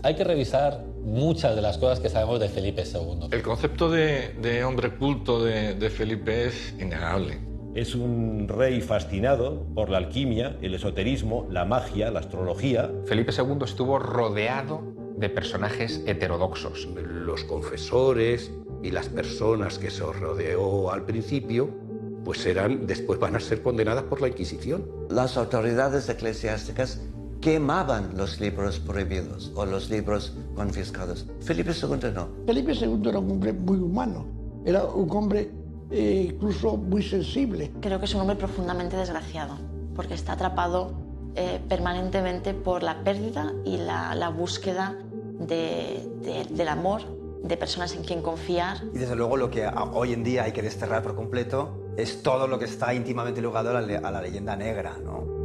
hay que revisar muchas de las cosas que sabemos de Felipe II. El concepto de hombre culto de Felipe es innegable. Es un rey fascinado por la alquimia, el esoterismo, la magia, la astrología. Felipe II estuvo rodeado de personajes heterodoxos. Los confesores y las personas que se rodeó al principio, pues después van a ser condenadas por la Inquisición. Las autoridades eclesiásticas quemaban los libros prohibidos o los libros confiscados. Felipe II no. Felipe II era un hombre muy humano, era un hombre incluso muy sensible. Creo que es un hombre profundamente desgraciado, porque está atrapado permanentemente por la pérdida y la búsqueda del amor, de personas en quien confiar. Y desde luego lo que hoy en día hay que desterrar por completo es todo lo que está íntimamente ligado a la leyenda negra, ¿no?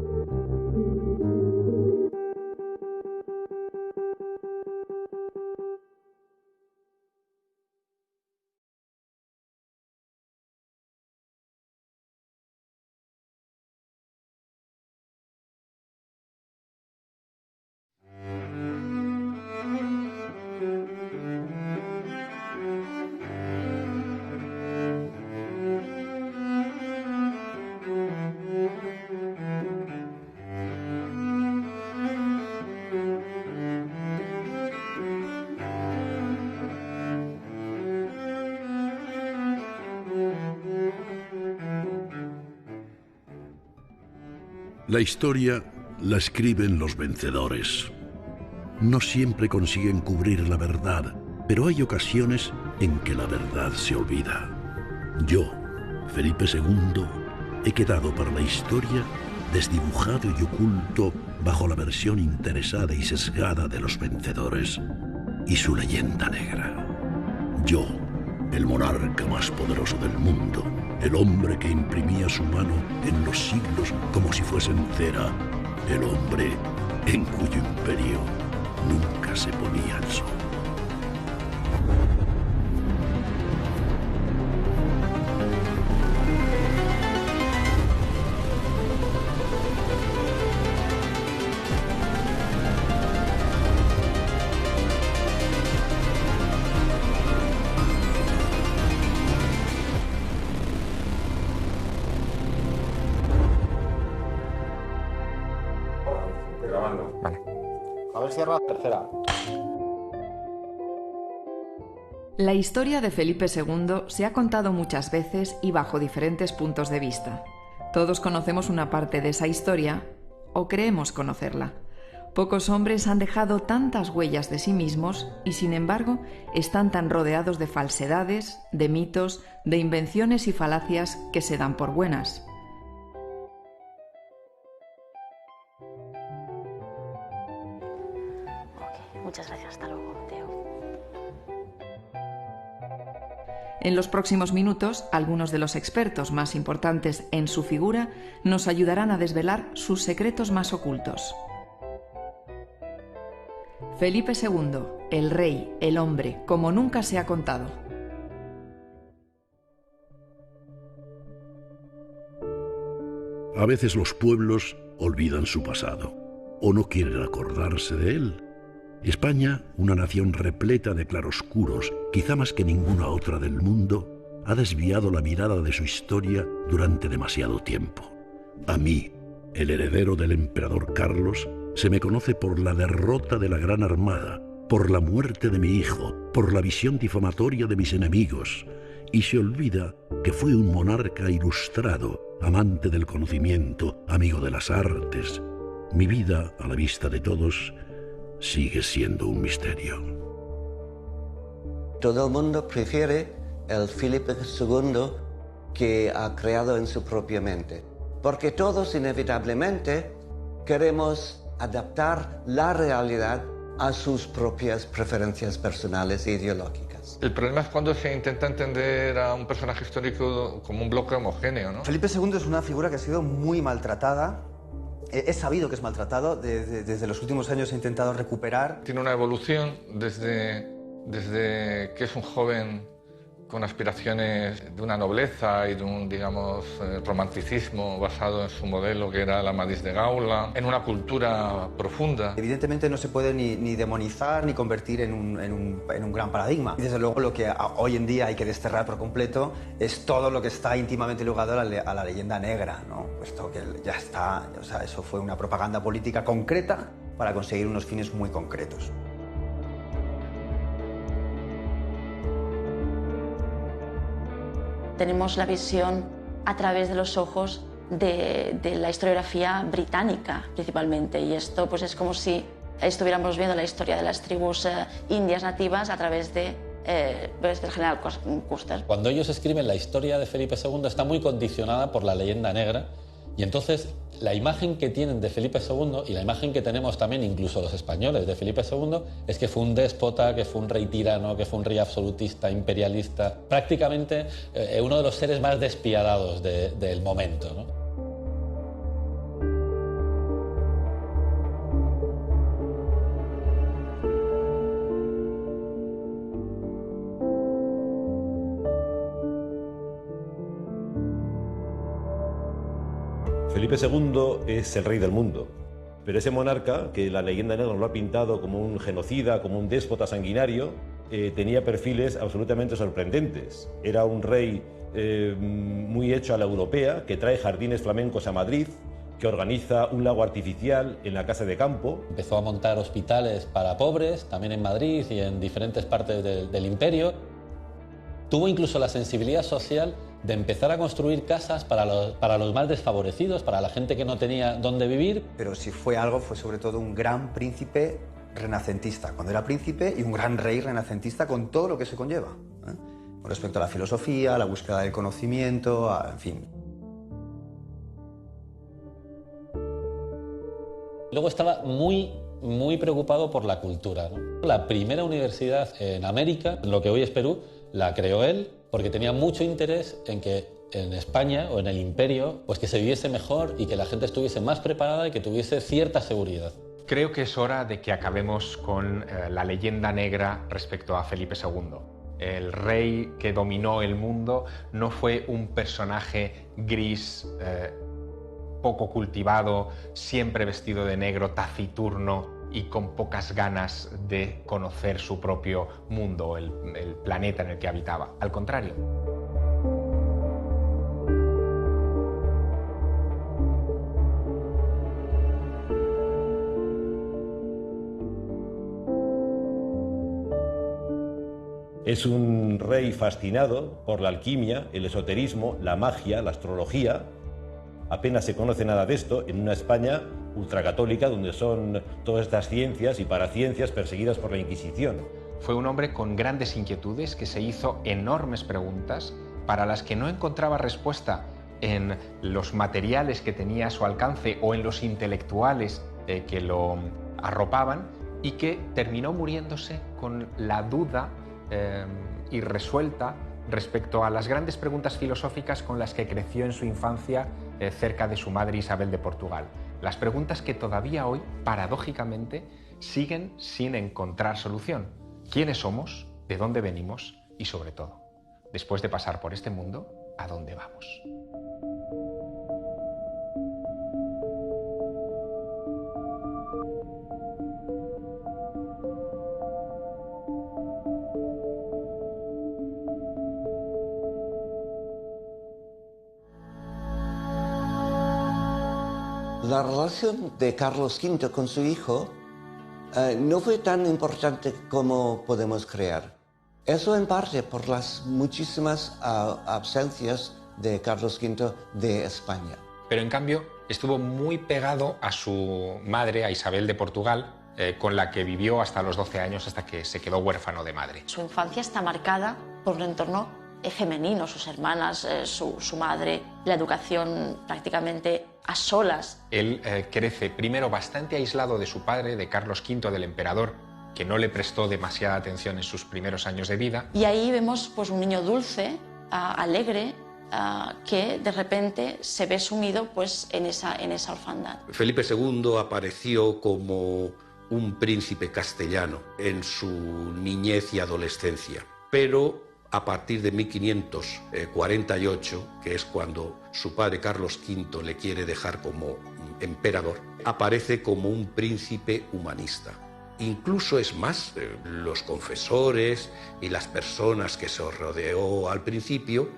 La historia la escriben los vencedores. No siempre consiguen cubrir la verdad, pero hay ocasiones en que la verdad se olvida. Yo, Felipe II, he quedado para la historia desdibujado y oculto bajo la versión interesada y sesgada de los vencedores y su leyenda negra. Yo, el monarca más poderoso del mundo, el hombre que imprimía su mano en los siglos como si fuesen cera, el hombre en cuyo imperio nunca se ponía el sol. Vale. A ver, cierra. Tercera. La historia de Felipe II se ha contado muchas veces y bajo diferentes puntos de vista. Todos conocemos una parte de esa historia, o creemos conocerla. Pocos hombres han dejado tantas huellas de sí mismos y, sin embargo, están tan rodeados de falsedades, de mitos, de invenciones y falacias que se dan por buenas. Muchas gracias, hasta luego, Teo. En los próximos minutos, algunos de los expertos más importantes en su figura nos ayudarán a desvelar sus secretos más ocultos. Felipe II, el rey, el hombre, como nunca se ha contado. A veces los pueblos olvidan su pasado o no quieren acordarse de él. España, una nación repleta de claroscuros, quizá más que ninguna otra del mundo, ha desviado la mirada de su historia durante demasiado tiempo. A mí, el heredero del emperador Carlos, se me conoce por la derrota de la Gran Armada, por la muerte de mi hijo, por la visión difamatoria de mis enemigos, y se olvida que fui un monarca ilustrado, amante del conocimiento, amigo de las artes. Mi vida, a la vista de todos, sigue siendo un misterio. Todo el mundo prefiere el Felipe II que ha creado en su propia mente, porque todos inevitablemente queremos adaptar la realidad a sus propias preferencias personales e ideológicas. El problema es cuando se intenta entender a un personaje histórico como un bloque homogéneo, ¿no? Felipe II es una figura que ha sido muy maltratada. Es sabido que es maltratado. Desde los últimos años he intentado recuperar. Tiene una evolución desde que es un joven con aspiraciones de una nobleza y de un, digamos, romanticismo basado en su modelo que era la Amadís de Gaula, en una cultura profunda. Evidentemente no se puede ni demonizar ni convertir en un gran paradigma. Y desde luego lo que hoy en día hay que desterrar por completo es todo lo que está íntimamente ligado a la leyenda negra, ¿no? Puesto que ya está, o sea, eso fue una propaganda política concreta para conseguir unos fines muy concretos. Tenemos la visión a través de los ojos de la historiografía británica, principalmente, y esto pues es como si estuviéramos viendo la historia de las tribus indias nativas a través del general Custer. Cuando ellos escriben la historia de Felipe II está muy condicionada por la leyenda negra, y entonces la imagen que tienen de Felipe II y la imagen que tenemos también incluso los españoles de Felipe II es que fue un déspota, que fue un rey tirano, que fue un rey absolutista, imperialista, prácticamente uno de los seres más despiadados del momento, ¿no? Felipe II es el rey del mundo, pero ese monarca, que la leyenda negra lo ha pintado como un genocida, como un déspota sanguinario, tenía perfiles absolutamente sorprendentes. Era un rey muy hecho a la europea, que trae jardines flamencos a Madrid, que organiza un lago artificial en la Casa de Campo. Empezó a montar hospitales para pobres, también en Madrid y en diferentes partes del imperio. Tuvo incluso la sensibilidad social de empezar a construir casas para los más desfavorecidos, para la gente que no tenía dónde vivir. Pero si fue algo, fue sobre todo un gran príncipe renacentista, cuando era príncipe, y un gran rey renacentista con todo lo que se conlleva, ¿eh? Con respecto a la filosofía, a la búsqueda del conocimiento, en fin. Luego estaba muy preocupado por la cultura, ¿no? La primera universidad en América, en lo que hoy es Perú, la creó él porque tenía mucho interés en que en España o en el imperio pues que se viviese mejor y que la gente estuviese más preparada y que tuviese cierta seguridad. Creo que es hora de que acabemos con la leyenda negra respecto a Felipe II. El rey que dominó el mundo no fue un personaje gris, poco cultivado, siempre vestido de negro, taciturno y con pocas ganas de conocer su propio mundo, el planeta en el que habitaba. Al contrario. Es un rey fascinado por la alquimia, el esoterismo, la magia, la astrología. Apenas se conoce nada de esto en una España ultracatólica, donde son todas estas ciencias y paraciencias perseguidas por la Inquisición. Fue un hombre con grandes inquietudes que se hizo enormes preguntas para las que no encontraba respuesta en los materiales que tenía a su alcance o en los intelectuales que lo arropaban, y que terminó muriéndose con la duda irresuelta respecto a las grandes preguntas filosóficas con las que creció en su infancia cerca de su madre Isabel de Portugal. Las preguntas que todavía hoy, paradójicamente, siguen sin encontrar solución. ¿Quiénes somos? ¿De dónde venimos? Y sobre todo, después de pasar por este mundo, ¿a dónde vamos? La relación de Carlos V con su hijo no fue tan importante como podemos creer. Eso en parte por las muchísimas ausencias de Carlos V de España. Pero en cambio estuvo muy pegado a su madre, a Isabel de Portugal, con la que vivió hasta los 12 años, hasta que se quedó huérfano de madre. Su infancia está marcada por un entorno femenino, sus hermanas, su madre, la educación prácticamente a solas. Él crece primero bastante aislado de su padre, de Carlos V, del emperador, que no le prestó demasiada atención en sus primeros años de vida. Y ahí vemos pues, un niño dulce, alegre, que de repente se ve sumido pues, en esa orfandad. Felipe II apareció como un príncipe castellano en su niñez y adolescencia, pero A partir de 1548, que es cuando su padre Carlos V le quiere dejar como emperador, aparece como un príncipe humanista. Incluso es más, los confesores y las personas que se rodeó al principio,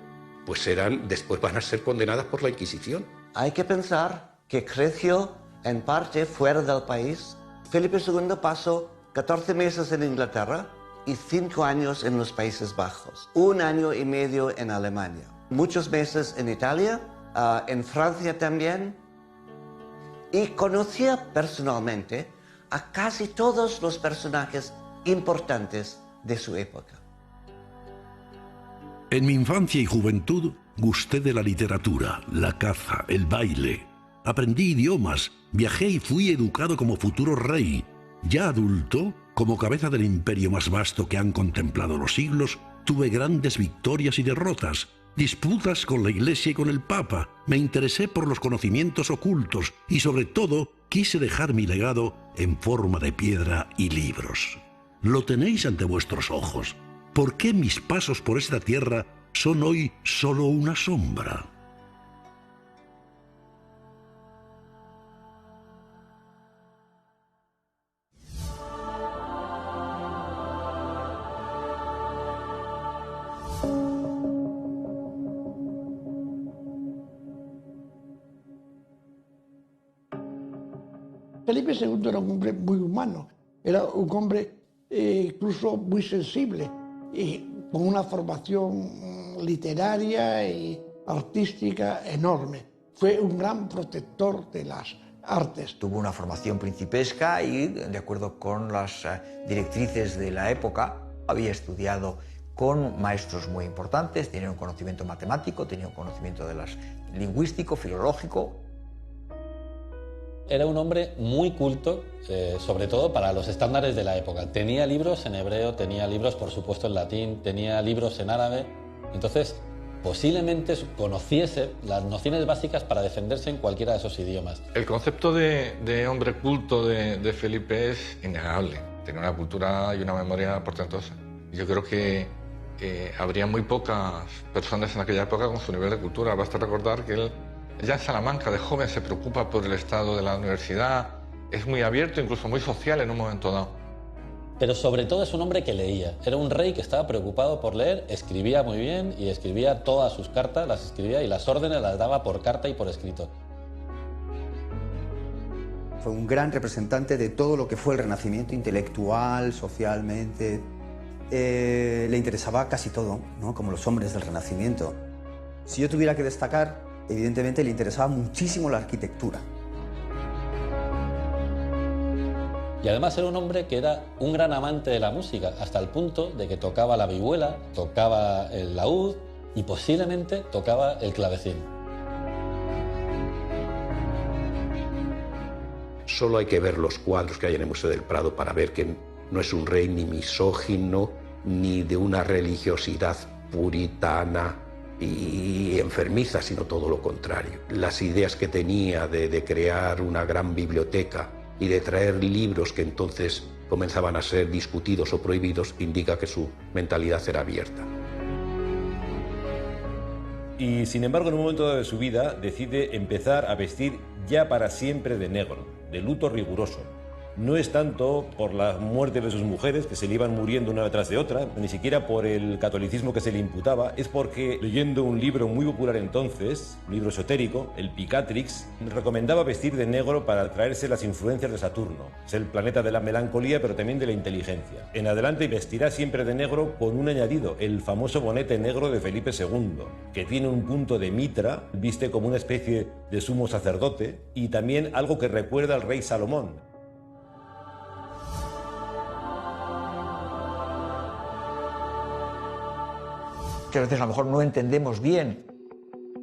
pues después van a ser condenadas por la Inquisición. Hay que pensar que creció en parte fuera del país. Felipe II pasó 14 meses en Inglaterra y 5 años en los Países Bajos, 1 año y medio en Alemania, muchos meses en Italia, en Francia también, y conocía personalmente a casi todos los personajes importantes de su época. En mi infancia y juventud gusté de la literatura, la caza, el baile. Aprendí idiomas, viajé y fui educado como futuro rey. Ya adulto, como cabeza del imperio más vasto que han contemplado los siglos, tuve grandes victorias y derrotas, disputas con la Iglesia y con el Papa. Me interesé por los conocimientos ocultos y, sobre todo, quise dejar mi legado en forma de piedra y libros. Lo tenéis ante vuestros ojos. ¿Por qué mis pasos por esta tierra son hoy solo una sombra? Felipe II era un hombre muy humano, era un hombre incluso muy sensible y con una formación literaria y artística enorme. Fue un gran protector de las artes. Tuvo una formación principesca y, de acuerdo con las directrices de la época, había estudiado con maestros muy importantes, tenía un conocimiento matemático, tenía un conocimiento lingüístico, filológico. Era un hombre muy culto, sobre todo para los estándares de la época. Tenía libros en hebreo, tenía libros, por supuesto, en latín, tenía libros en árabe. Entonces, posiblemente conociese las nociones básicas para defenderse en cualquiera de esos idiomas. El concepto de hombre culto de Felipe es innegable. Tenía una cultura y una memoria portentosa. Yo creo que habría muy pocas personas en aquella época con su nivel de cultura. Basta recordar que él, ya en Salamanca, de joven, se preocupa por el estado de la universidad, es muy abierto, incluso muy social en un momento dado. Pero sobre todo es un hombre que leía. Era un rey que estaba preocupado por leer, escribía muy bien y escribía todas sus cartas, las escribía y las órdenes las daba por carta y por escrito. Fue un gran representante de todo lo que fue el Renacimiento intelectual, socialmente. Le interesaba casi todo, ¿no? Como los hombres del Renacimiento. Si yo tuviera que destacar, evidentemente le interesaba muchísimo la arquitectura. Y además era un hombre que era un gran amante de la música, hasta el punto de que tocaba la vihuela, tocaba el laúd y posiblemente tocaba el clavecín. Solo hay que ver los cuadros que hay en el Museo del Prado para ver que no es un rey ni misógino, ni de una religiosidad puritana y enfermiza, sino todo lo contrario. Las ideas que tenía de crear una gran biblioteca y de traer libros que entonces comenzaban a ser discutidos o prohibidos, indica que su mentalidad era abierta. Y sin embargo, en un momento dado de su vida, decide empezar a vestir ya para siempre de negro, de luto riguroso. No es tanto por la muerte de sus mujeres, que se le iban muriendo una detrás de otra, ni siquiera por el catolicismo que se le imputaba, es porque, leyendo un libro muy popular entonces, un libro esotérico, el Picatrix, recomendaba vestir de negro para atraerse las influencias de Saturno. Es el planeta de la melancolía, pero también de la inteligencia. En adelante vestirá siempre de negro con un añadido, el famoso bonete negro de Felipe II, que tiene un punto de mitra, viste como una especie de sumo sacerdote, y también algo que recuerda al rey Salomón. Muchas veces a lo mejor no entendemos bien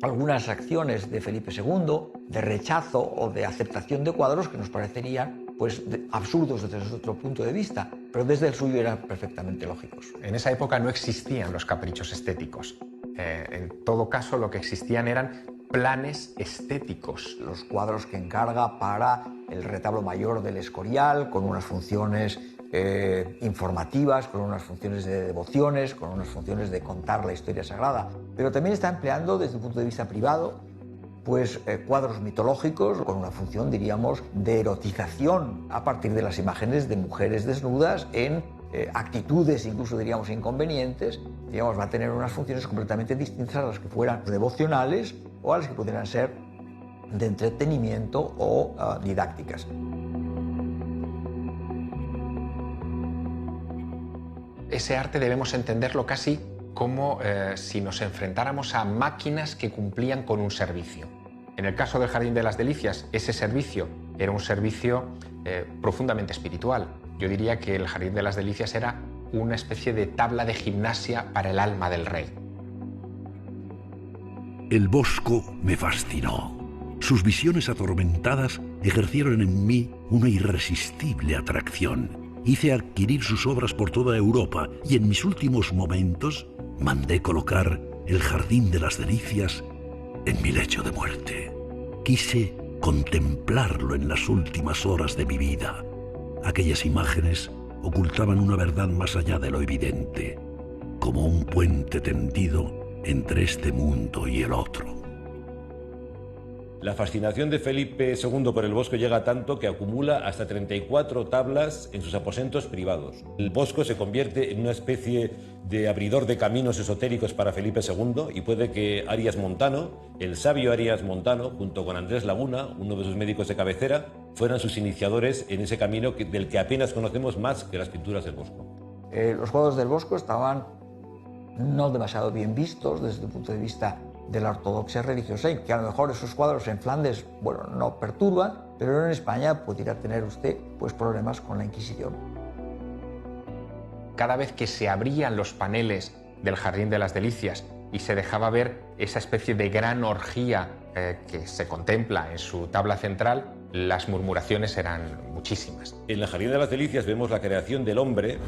algunas acciones de Felipe II, de rechazo o de aceptación de cuadros que nos parecerían pues, absurdos desde nuestro punto de vista, pero desde el suyo eran perfectamente lógicos. En esa época no existían los caprichos estéticos. En todo caso, lo que existían eran planes estéticos. Los cuadros que encarga para el retablo mayor del Escorial, con unas funciones informativas, con unas funciones de devociones, con unas funciones de contar la historia sagrada, pero también está empleando desde un punto de vista privado pues cuadros mitológicos con una función, diríamos, de erotización a partir de las imágenes de mujeres desnudas en actitudes, incluso diríamos inconvenientes. Digamos, va a tener unas funciones completamente distintas a las que fueran devocionales o a las que pudieran ser de entretenimiento o didácticas. Ese arte debemos entenderlo casi como si nos enfrentáramos a máquinas que cumplían con un servicio. En el caso del Jardín de las Delicias, ese servicio era un servicio profundamente espiritual. Yo diría que el Jardín de las Delicias era una especie de tabla de gimnasia para el alma del rey. El Bosco me fascinó. Sus visiones atormentadas ejercieron en mí una irresistible atracción. Hice adquirir sus obras por toda Europa y en mis últimos momentos mandé colocar el Jardín de las Delicias en mi lecho de muerte. Quise contemplarlo en las últimas horas de mi vida. Aquellas imágenes ocultaban una verdad más allá de lo evidente, como un puente tendido entre este mundo y el otro. La fascinación de Felipe II por el Bosco llega tanto que acumula hasta 34 tablas en sus aposentos privados. El Bosco se convierte en una especie de abridor de caminos esotéricos para Felipe II y puede que Arias Montano, el sabio Arias Montano, junto con Andrés Laguna, uno de sus médicos de cabecera, fueran sus iniciadores en ese camino del que apenas conocemos más que las pinturas del Bosco. Los cuadros del Bosco estaban no demasiado bien vistos desde el punto de vista de la ortodoxia religiosa, y que a lo mejor esos cuadros en Flandes, bueno, no perturban, pero en España pudiera tener usted pues problemas con la Inquisición. Cada vez que se abrían los paneles del Jardín de las Delicias y se dejaba ver esa especie de gran orgía que se contempla en su tabla central, las murmuraciones eran muchísimas. En el Jardín de las Delicias vemos la creación del hombre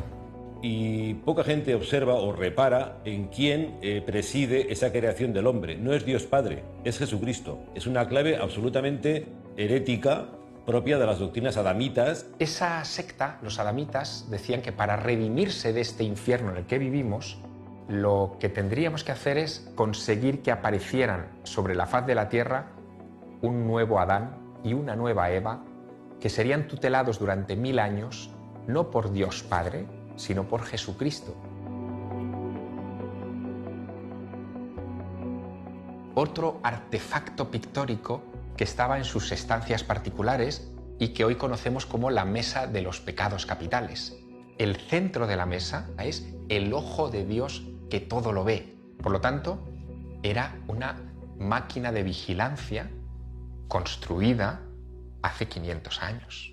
y poca gente observa o repara en quién preside esa creación del hombre. No es Dios Padre, es Jesucristo. Es una clave absolutamente herética propia de las doctrinas adamitas. Esa secta, los adamitas, decían que para redimirse de este infierno en el que vivimos, lo que tendríamos que hacer es conseguir que aparecieran sobre la faz de la tierra un nuevo Adán y una nueva Eva, que serían tutelados durante 1000 años, no por Dios Padre, sino por Jesucristo. Otro artefacto pictórico que estaba en sus estancias particulares y que hoy conocemos como la Mesa de los Pecados Capitales. El centro de la mesa es el ojo de Dios que todo lo ve. Por lo tanto, era una máquina de vigilancia construida hace 500 años.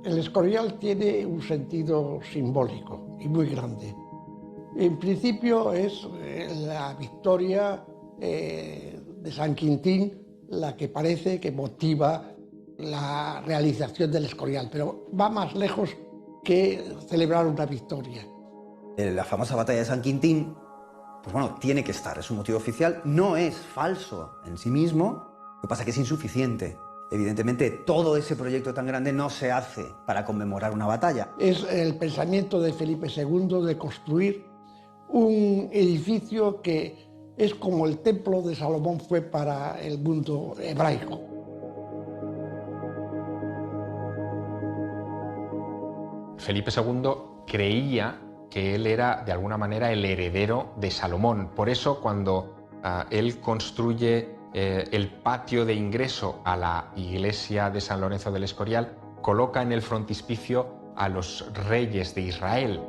El Escorial tiene un sentido simbólico y muy grande. En principio es la victoria de San Quintín la que parece que motiva la realización del Escorial, pero va más lejos que celebrar una victoria. La famosa batalla de San Quintín, pues bueno, tiene que estar, es un motivo oficial, no es falso en sí mismo, lo que pasa es que es insuficiente. Evidentemente, todo ese proyecto tan grande no se hace para conmemorar una batalla. Es el pensamiento de Felipe II de construir un edificio que es como el templo de Salomón fue para el mundo hebraico. Felipe II creía que él era, de alguna manera, el heredero de Salomón. Por eso, cuando él construye el patio de ingreso a la iglesia de San Lorenzo del Escorial, coloca en el frontispicio a los reyes de Israel.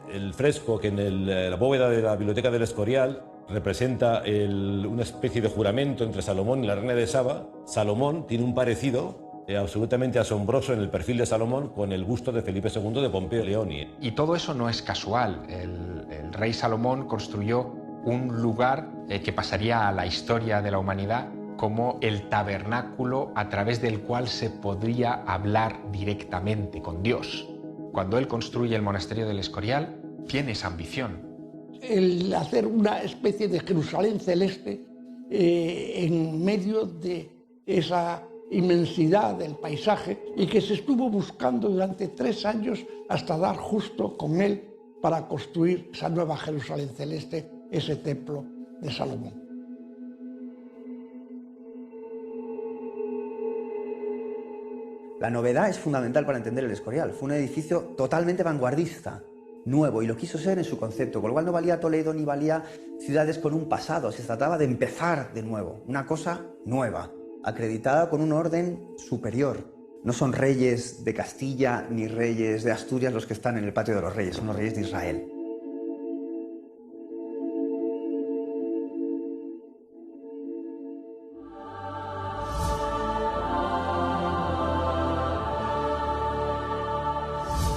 El fresco que en la bóveda de la Biblioteca del Escorial representa una especie de juramento entre Salomón y la reina de Saba. Salomón tiene un parecido absolutamente asombroso en el perfil de Salomón con el busto de Felipe II de Pompeo Leoni. Y todo eso no es casual. El rey Salomón construyó un lugar que pasaría a la historia de la humanidad como el tabernáculo a través del cual se podría hablar directamente con Dios. Cuando él construye el monasterio del Escorial, tiene esa ambición. El hacer una especie de Jerusalén celeste en medio de esa inmensidad del paisaje y que se estuvo buscando durante 3 años hasta dar justo con él para construir esa nueva Jerusalén celeste, ese templo de Salomón. La novedad es fundamental para entender el Escorial. Fue un edificio totalmente vanguardista, nuevo, y lo quiso ser en su concepto, con lo cual no valía Toledo ni valía ciudades con un pasado, se trataba de empezar de nuevo, una cosa nueva, acreditada con un orden superior. No son reyes de Castilla ni reyes de Asturias los que están en el patio de los reyes, son los reyes de Israel.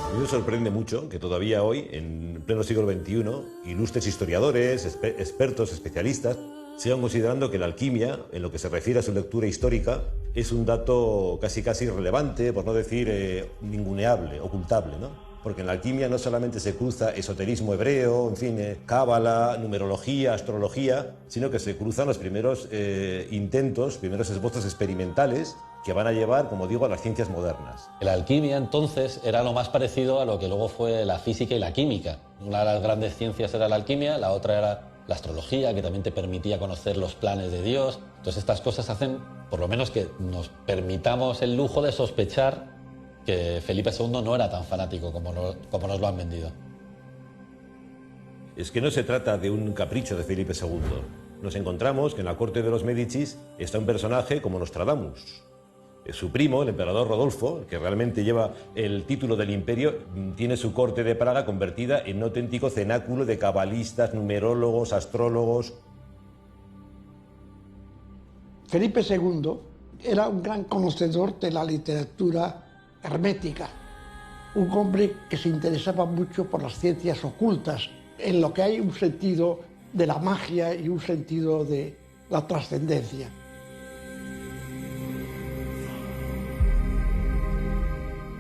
A mí me sorprende mucho que todavía hoy, en pleno siglo XXI, ilustres historiadores, expertos, especialistas, sigan considerando que la alquimia, en lo que se refiere a su lectura histórica, es un dato casi irrelevante, por no decir ninguneable, ocultable, ¿no? Porque en la alquimia no solamente se cruza esoterismo hebreo, en fin, cábala, numerología, astrología, sino que se cruzan los primeros intentos, primeros esbozos experimentales que van a llevar, como digo, a las ciencias modernas. La alquimia entonces era lo más parecido a lo que luego fue la física y la química. Una de las grandes ciencias era la alquimia, la otra era la astrología, que también te permitía conocer los planes de Dios. Entonces estas cosas hacen, por lo menos, que nos permitamos el lujo de sospechar que Felipe II no era tan fanático como nos lo han vendido. Es que no se trata de un capricho de Felipe II. Nos encontramos que en la corte de los Médicis está un personaje como Nostradamus. Su primo, el emperador Rodolfo, que realmente lleva el título del imperio, tiene su corte de Praga convertida en un auténtico cenáculo de cabalistas, numerólogos, astrólogos. Felipe II era un gran conocedor de la literatura hermética, un hombre que se interesaba mucho por las ciencias ocultas, en lo que hay un sentido de la magia y un sentido de la trascendencia.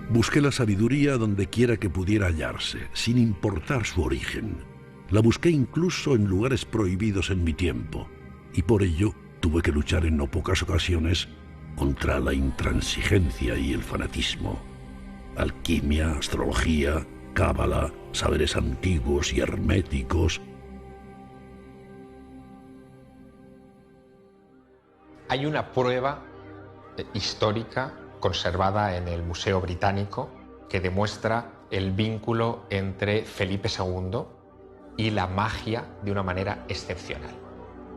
Busqué la sabiduría donde quiera que pudiera hallarse, sin importar su origen. La busqué incluso en lugares prohibidos en mi tiempo, y por ello tuve que luchar en no pocas ocasiones contra la intransigencia y el fanatismo. Alquimia, astrología, cábala, saberes antiguos y herméticos. Hay una prueba histórica conservada en el Museo Británico que demuestra el vínculo entre Felipe II y la magia de una manera excepcional.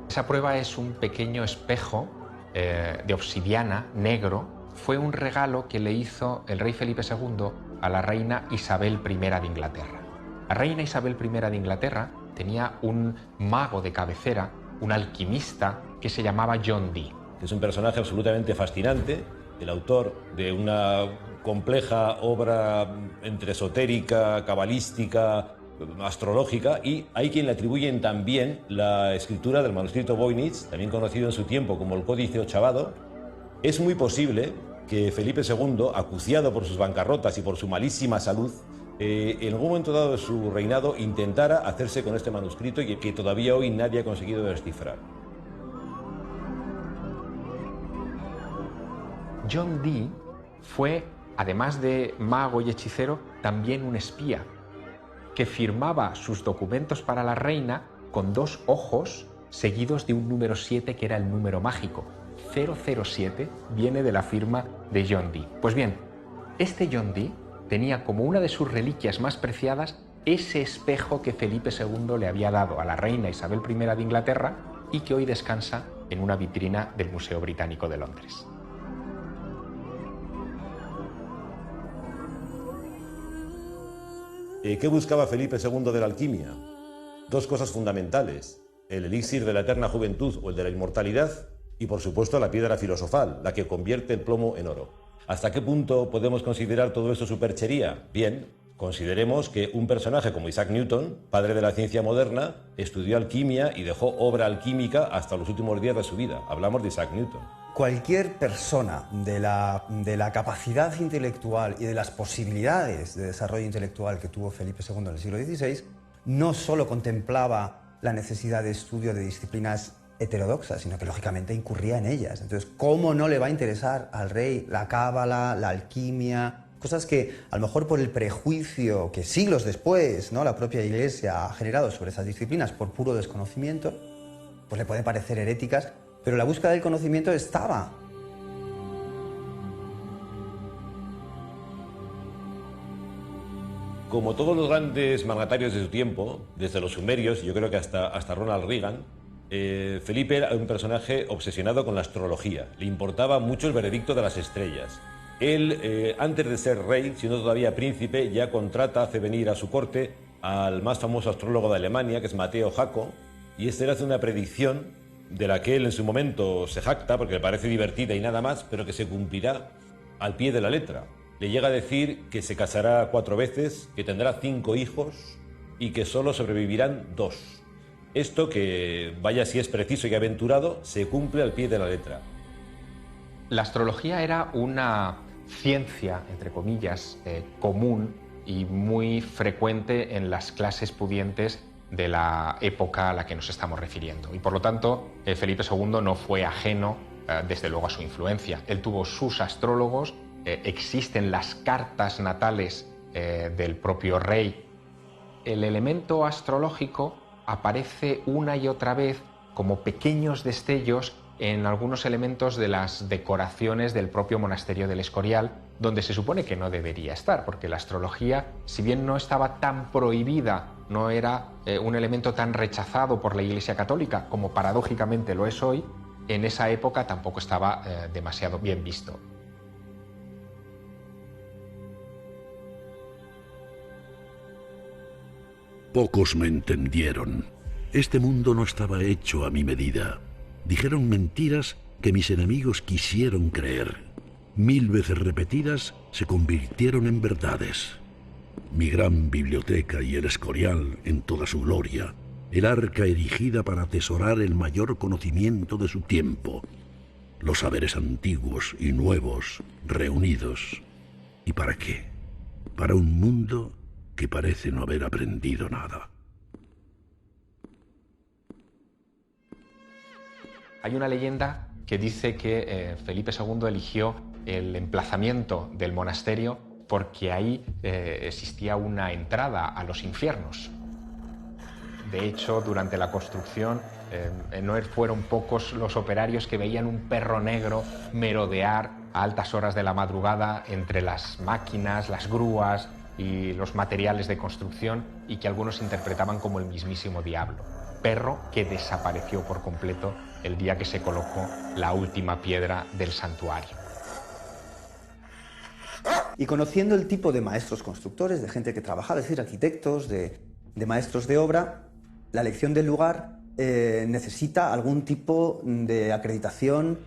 Esa prueba es un pequeño espejo de obsidiana negro. Fue un regalo que le hizo el rey Felipe II a la reina Isabel I de Inglaterra. La reina Isabel I de Inglaterra tenía un mago de cabecera, un alquimista que se llamaba John Dee. Es un personaje absolutamente fascinante, el autor de una compleja obra entre esotérica, cabalística, astrológica, y hay quien le atribuyen también la escritura del manuscrito Voynich, también conocido en su tiempo como el Códice Ochavado. Es muy posible que Felipe II, acuciado por sus bancarrotas y por su malísima salud, en algún momento dado de su reinado intentara hacerse con este manuscrito y que todavía hoy nadie ha conseguido descifrar. John Dee fue, además de mago y hechicero, también un espía que firmaba sus documentos para la reina con 2 ojos seguidos de un número 7 que era el número mágico. 007 viene de la firma de John Dee. Pues bien, este John Dee tenía como una de sus reliquias más preciadas ese espejo que Felipe II le había dado a la reina Isabel I de Inglaterra y que hoy descansa en una vitrina del Museo Británico de Londres. ¿Qué buscaba Felipe II de la alquimia? 2 cosas fundamentales: el elixir de la eterna juventud o el de la inmortalidad, y por supuesto la piedra filosofal, la que convierte el plomo en oro. ¿Hasta qué punto podemos considerar todo esto superchería? Bien, consideremos que un personaje como Isaac Newton, padre de la ciencia moderna, estudió alquimia y dejó obra alquímica hasta los últimos días de su vida. Hablamos de Isaac Newton. Cualquier persona de la capacidad intelectual y de las posibilidades de desarrollo intelectual que tuvo Felipe II en el siglo XVI no solo contemplaba la necesidad de estudio de disciplinas heterodoxas, sino que lógicamente incurría en ellas. Entonces, ¿cómo no le va a interesar al rey la cábala, la alquimia? Cosas que, a lo mejor por el prejuicio que siglos después, ¿no?, la propia Iglesia ha generado sobre esas disciplinas por puro desconocimiento, pues le pueden parecer heréticas, pero la búsqueda del conocimiento estaba. Como todos los grandes mandatarios de su tiempo, desde los sumerios, yo creo que hasta Ronald Reagan, Felipe era un personaje obsesionado con la astrología. Le importaba mucho el veredicto de las estrellas. Él, antes de ser rey, siendo todavía príncipe, ya hace venir a su corte al más famoso astrólogo de Alemania, que es Mateo Jaco, y este le hace una predicción de la que él en su momento se jacta, porque le parece divertida y nada más, pero que se cumplirá al pie de la letra. Le llega a decir que se casará 4 veces, que tendrá 5 hijos y que solo sobrevivirán 2. Esto, que vaya si es preciso y aventurado, se cumple al pie de la letra. La astrología era una ciencia, entre comillas, común y muy frecuente en las clases pudientes de la época a la que nos estamos refiriendo. Y por lo tanto, Felipe II no fue ajeno, desde luego, a su influencia. Él tuvo sus astrólogos, existen las cartas natales del propio rey. El elemento astrológico aparece una y otra vez como pequeños destellos en algunos elementos de las decoraciones del propio monasterio del Escorial, donde se supone que no debería estar, porque la astrología, si bien no estaba tan prohibida, no era un elemento tan rechazado por la Iglesia Católica como paradójicamente lo es hoy, en esa época tampoco estaba demasiado bien visto. Pocos me entendieron. Este mundo no estaba hecho a mi medida. Dijeron mentiras que mis enemigos quisieron creer. 1000 veces repetidas se convirtieron en verdades. Mi gran biblioteca y el Escorial en toda su gloria, el arca erigida para atesorar el mayor conocimiento de su tiempo, los saberes antiguos y nuevos reunidos. ¿Y para qué? Para un mundo que parece no haber aprendido nada. Hay una leyenda que dice que Felipe II eligió el emplazamiento del monasterio porque ahí existía una entrada a los infiernos. De hecho, durante la construcción no fueron pocos los operarios que veían un perro negro merodear a altas horas de la madrugada entre las máquinas, las grúas y los materiales de construcción, y que algunos interpretaban como el mismísimo diablo. Perro que desapareció por completo el día que se colocó la última piedra del santuario. Y conociendo el tipo de maestros constructores, de gente que trabajaba, es decir, arquitectos, de maestros de obra, la elección del lugar necesita algún tipo de acreditación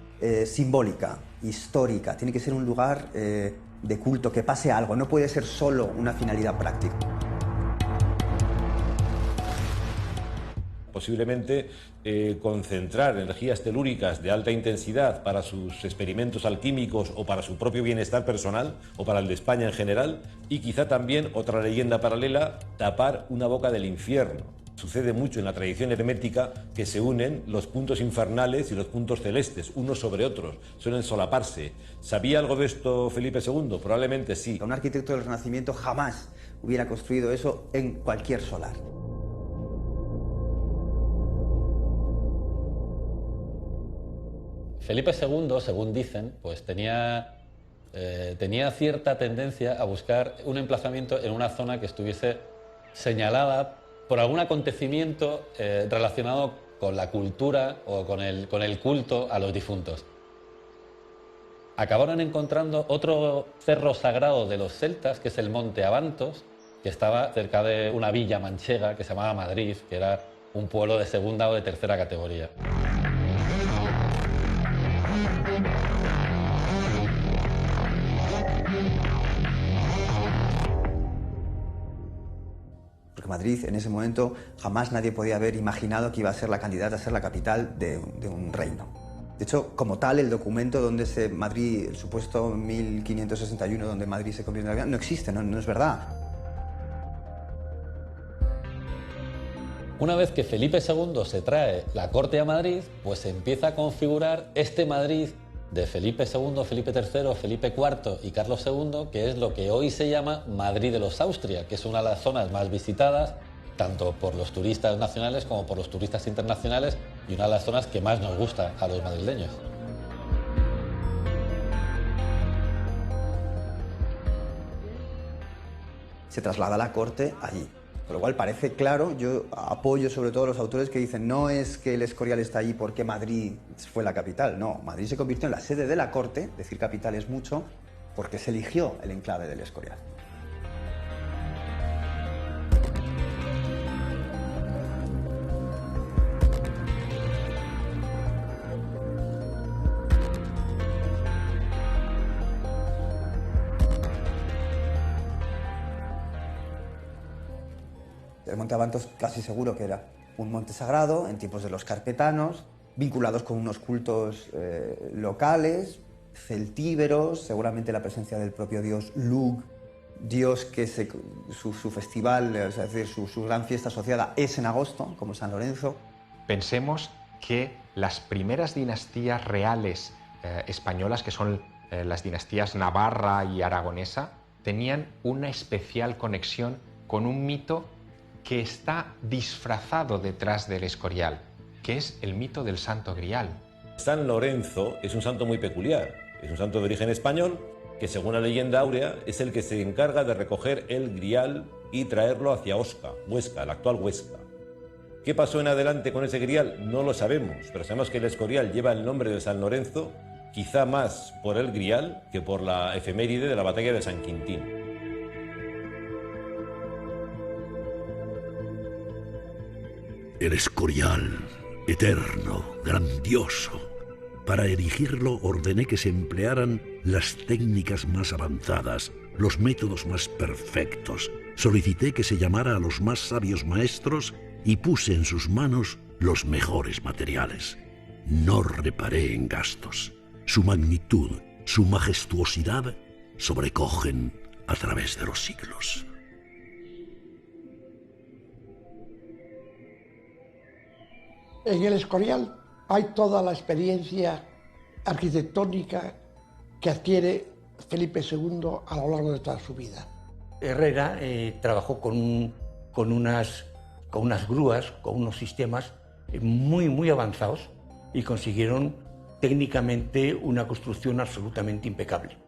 simbólica, histórica. Tiene que ser un lugar de culto, que pase algo, no puede ser solo una finalidad práctica. Posiblemente concentrar energías telúricas de alta intensidad para sus experimentos alquímicos o para su propio bienestar personal o para el de España en general, y quizá también, otra leyenda paralela, tapar una boca del infierno. Sucede mucho en la tradición hermética que se unen los puntos infernales y los puntos celestes, unos sobre otros, suelen solaparse. ¿Sabía algo de esto Felipe II? Probablemente sí. Un arquitecto del Renacimiento jamás hubiera construido eso en cualquier solar. Felipe II, según dicen, pues tenía cierta tendencia a buscar un emplazamiento en una zona que estuviese señalada por algún acontecimiento relacionado con la cultura o con el culto a los difuntos. Acabaron encontrando otro cerro sagrado de los celtas, que es el Monte Avantos, que estaba cerca de una villa manchega que se llamaba Madrid, que era un pueblo de segunda o de tercera categoría. Madrid en ese momento jamás nadie podía haber imaginado que iba a ser la candidata a ser la capital de un reino. De hecho, como tal, el documento donde Madrid, el supuesto 1561, donde Madrid se convierte en la capital, no existe, no es verdad. Una vez que Felipe II se trae la corte a Madrid, pues se empieza a configurar este Madrid de Felipe II, Felipe III, Felipe IV y Carlos II, que es lo que hoy se llama Madrid de los Austria, que es una de las zonas más visitadas, tanto por los turistas nacionales como por los turistas internacionales, y una de las zonas que más nos gusta a los madrileños. Se traslada la corte allí. Con lo cual parece claro, yo apoyo sobre todo a los autores que dicen no es que el Escorial está allí porque Madrid fue la capital, no, Madrid se convirtió en la sede de la corte, decir capital es mucho, porque se eligió el enclave del Escorial. El Monte Abantos casi seguro que era un monte sagrado en tiempos de los carpetanos, vinculados con unos cultos locales, celtíberos, seguramente la presencia del propio dios Lugh, dios que su festival, es decir, su gran fiesta asociada es en agosto, como San Lorenzo. Pensemos que las primeras dinastías reales españolas, que son las dinastías navarra y aragonesa, tenían una especial conexión con un mito que está disfrazado detrás del Escorial, que es el mito del Santo Grial. San Lorenzo es un santo muy peculiar, es un santo de origen español que, según la leyenda áurea, es el que se encarga de recoger el Grial y traerlo hacia Huesca, la actual Huesca. ¿Qué pasó en adelante con ese Grial? No lo sabemos, pero sabemos que el Escorial lleva el nombre de San Lorenzo, quizá más por el Grial que por la efeméride de la batalla de San Quintín. El Escorial, eterno, grandioso. Para erigirlo ordené que se emplearan las técnicas más avanzadas, los métodos más perfectos. Solicité que se llamara a los más sabios maestros y puse en sus manos los mejores materiales. No reparé en gastos. Su magnitud, su majestuosidad sobrecogen a través de los siglos. En el Escorial hay toda la experiencia arquitectónica que adquiere Felipe II a lo largo de toda su vida. Herrera trabajó con unas grúas, con unos sistemas muy avanzados y consiguieron técnicamente una construcción absolutamente impecable.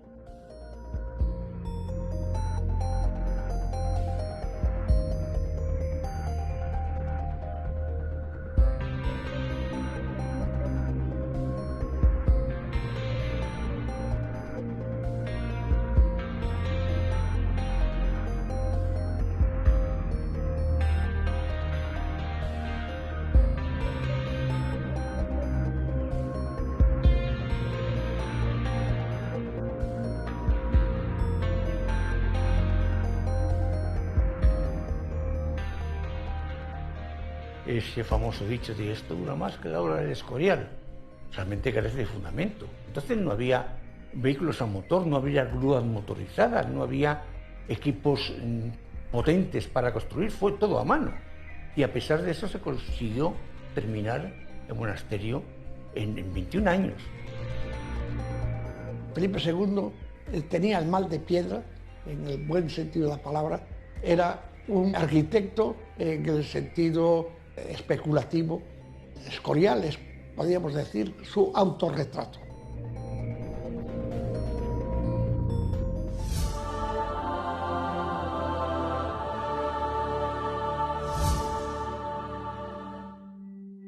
Ese famoso dicho de esto dura más que la obra del Escorial, realmente carece de fundamento. Entonces no había vehículos a motor, no había grúas motorizadas, no había equipos potentes para construir, fue todo a mano. Y a pesar de eso se consiguió terminar el monasterio en 21 años. Felipe II tenía el mal de piedra, en el buen sentido de la palabra, era un arquitecto en el sentido especulativo. Escorial es, podríamos decir, su autorretrato.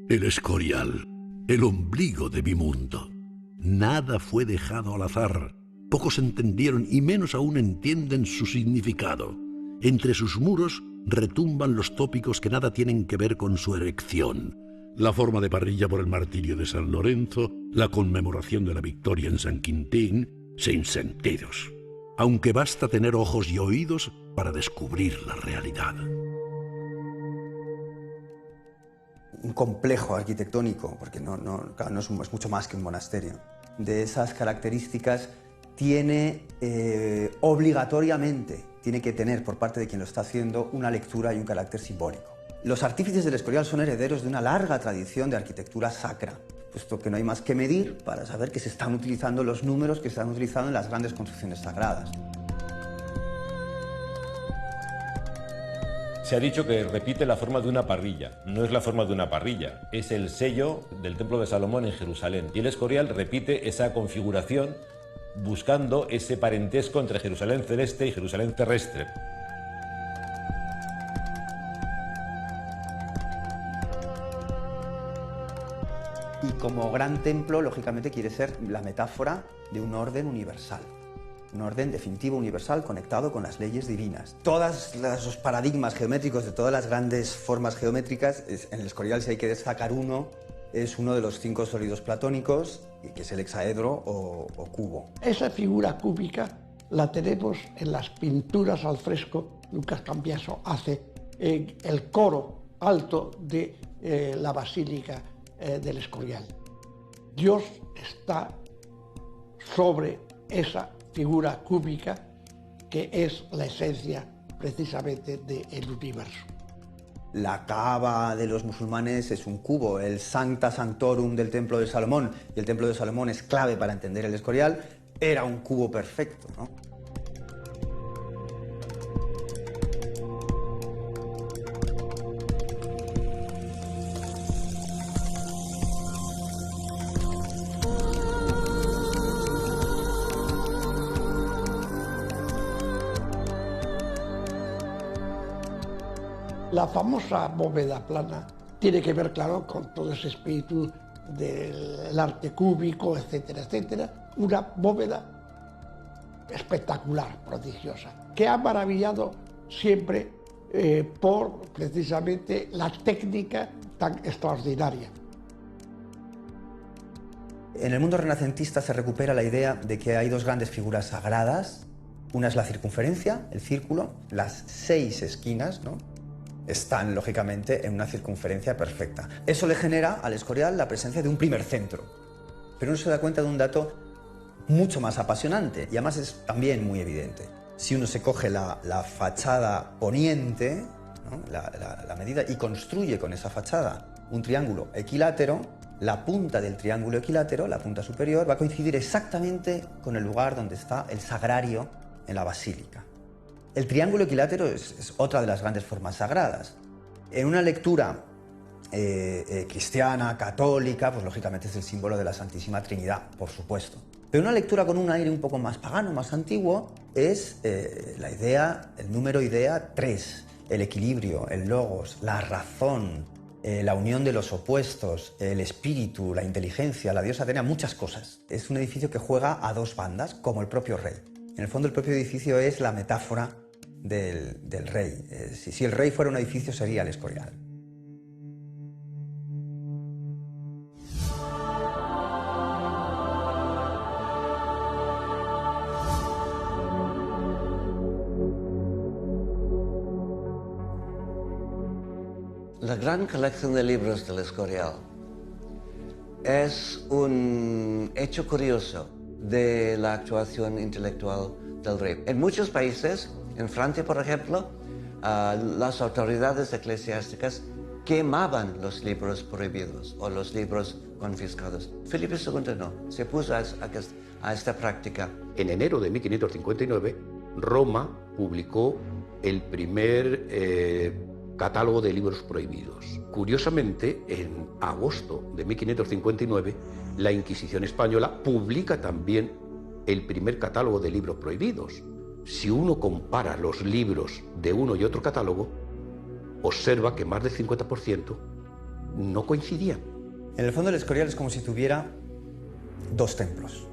El Escorial, el ombligo de mi mundo. Nada fue dejado al azar. Pocos entendieron y menos aún entienden su significado. Entre sus muros retumban los tópicos que nada tienen que ver con su erección. La forma de parrilla por el martirio de San Lorenzo, la conmemoración de la victoria en San Quintín, sin sentidos. Aunque basta tener ojos y oídos para descubrir la realidad. un complejo arquitectónico, porque claro, es mucho más que un monasterio, de esas características, tiene obligatoriamente, tiene que tener por parte de quien lo está haciendo una lectura y un carácter simbólico. Los artífices del Escorial son herederos de una larga tradición de arquitectura sacra, puesto que no hay más que medir para saber que se están utilizando los números que se están utilizando en las grandes construcciones sagradas. Se ha dicho que repite la forma de una parrilla. No es la forma de una parrilla, es el sello del Templo de Salomón en Jerusalén. Y el Escorial repite esa configuración buscando ese parentesco entre Jerusalén celeste y Jerusalén terrestre. Y como gran templo, lógicamente, quiere ser la metáfora de un orden universal. Un orden definitivo universal conectado con las leyes divinas. Todos los paradigmas geométricos de todas las grandes formas geométricas, en el Escorial, si hay que destacar uno, es uno de los 5 sólidos platónicos, que es el hexaedro o cubo. Esa figura cúbica la tenemos en las pinturas al fresco. Lucas Cambiaso hace el coro alto de la Basílica del Escorial. Dios está sobre esa figura cúbica que es la esencia precisamente del universo. La Kaaba de los musulmanes es un cubo, el Sancta Sanctorum del Templo de Salomón, y el Templo de Salomón es clave para entender el Escorial, era un cubo perfecto, ¿no? La famosa bóveda plana tiene que ver, claro, con todo ese espíritu del arte cúbico, etcétera, etcétera. Una bóveda espectacular, prodigiosa, que ha maravillado siempre por precisamente la técnica tan extraordinaria. En el mundo renacentista se recupera la idea de que hay dos grandes figuras sagradas. Una es la circunferencia, el círculo, las 6 esquinas, ¿no?, están, lógicamente, en una circunferencia perfecta. Eso le genera al Escorial la presencia de un primer centro. Pero uno se da cuenta de un dato mucho más apasionante, y además es también muy evidente. Si uno se coge la fachada poniente, ¿no?, la medida, y construye con esa fachada un triángulo equilátero, la punta del triángulo equilátero, la punta superior, va a coincidir exactamente con el lugar donde está el sagrario en la basílica. El triángulo equilátero es otra de las grandes formas sagradas. En una lectura cristiana, católica, pues lógicamente es el símbolo de la Santísima Trinidad, por supuesto. Pero una lectura con un aire un poco más pagano, más antiguo, es la idea, el número idea 3, el equilibrio, el logos, la razón, la unión de los opuestos, el espíritu, la inteligencia, la diosa Atenea, muchas cosas. Es un edificio que juega a dos bandas, como el propio rey. En el fondo, el propio edificio es la metáfora del rey. Si el rey fuera un edificio, sería el Escorial. La gran colección de libros del Escorial es un hecho curioso de la actuación intelectual del rey. En muchos países, en Francia, por ejemplo, las autoridades eclesiásticas quemaban los libros prohibidos o los libros confiscados. Felipe II no, se puso a esta práctica. En enero de 1559, Roma publicó el primer catálogo de libros prohibidos. Curiosamente, en agosto de 1559, la Inquisición española publica también el primer catálogo de libros prohibidos. Si uno compara los libros de uno y otro catálogo, observa que más del 50% no coincidían. En el fondo, el Escorial es como si tuviera dos templos.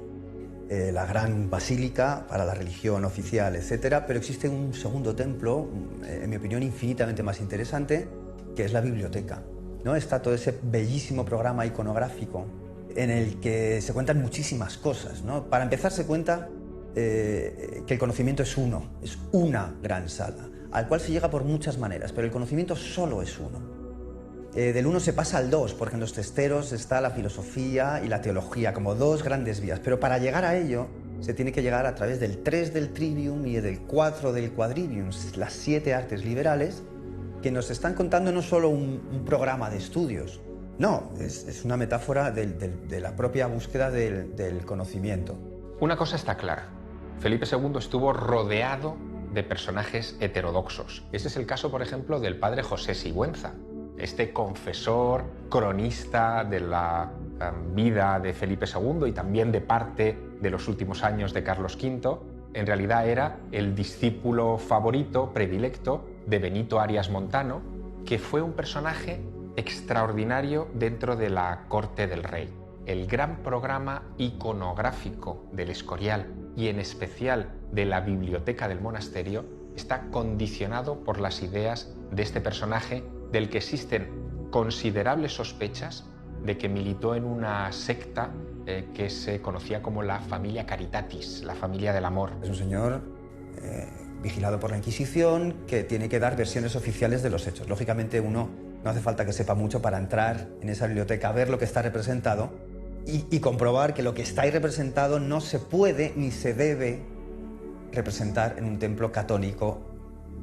La gran basílica para la religión oficial, etc. Pero existe un segundo templo, en mi opinión, infinitamente más interesante, que es la biblioteca, ¿no? Está todo ese bellísimo programa iconográfico en el que se cuentan muchísimas cosas, ¿no? Para empezar, se cuenta que el conocimiento es uno, es una gran sala, al cual se llega por muchas maneras, pero el conocimiento solo es uno. Del 1 se pasa al 2, porque en los testeros está la filosofía y la teología como dos grandes vías. Pero para llegar a ello se tiene que llegar a través del 3 del trivium y del 4 del quadrivium, las 7 artes liberales, que nos están contando no solo un programa de estudios, no, es una metáfora de la propia búsqueda del conocimiento. Una cosa está clara, Felipe II estuvo rodeado de personajes heterodoxos. Ese es el caso, por ejemplo, del padre José Sigüenza, este confesor, cronista de la vida de Felipe II y también de parte de los últimos años de Carlos V. En realidad era el discípulo favorito, predilecto, de Benito Arias Montano, que fue un personaje extraordinario dentro de la corte del rey. El gran programa iconográfico del Escorial y en especial de la biblioteca del monasterio está condicionado por las ideas de este personaje, del que existen considerables sospechas de que militó en una secta que se conocía como la familia Caritatis, la familia del amor. Es un señor vigilado por la Inquisición que tiene que dar versiones oficiales de los hechos. Lógicamente uno no hace falta que sepa mucho para entrar en esa biblioteca, ver lo que está representado y comprobar que lo que está ahí representado no se puede ni se debe representar en un templo católico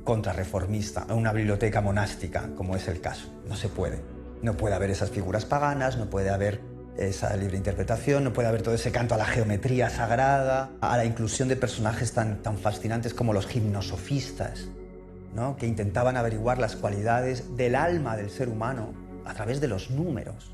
contrarreformista, en una biblioteca monástica, como es el caso. No se puede. No puede haber esas figuras paganas, no puede haber esa libre interpretación, no puede haber todo ese canto a la geometría sagrada, a la inclusión de personajes tan fascinantes como los gimnosofistas, ¿no? Que intentaban averiguar las cualidades del alma del ser humano a través de los números.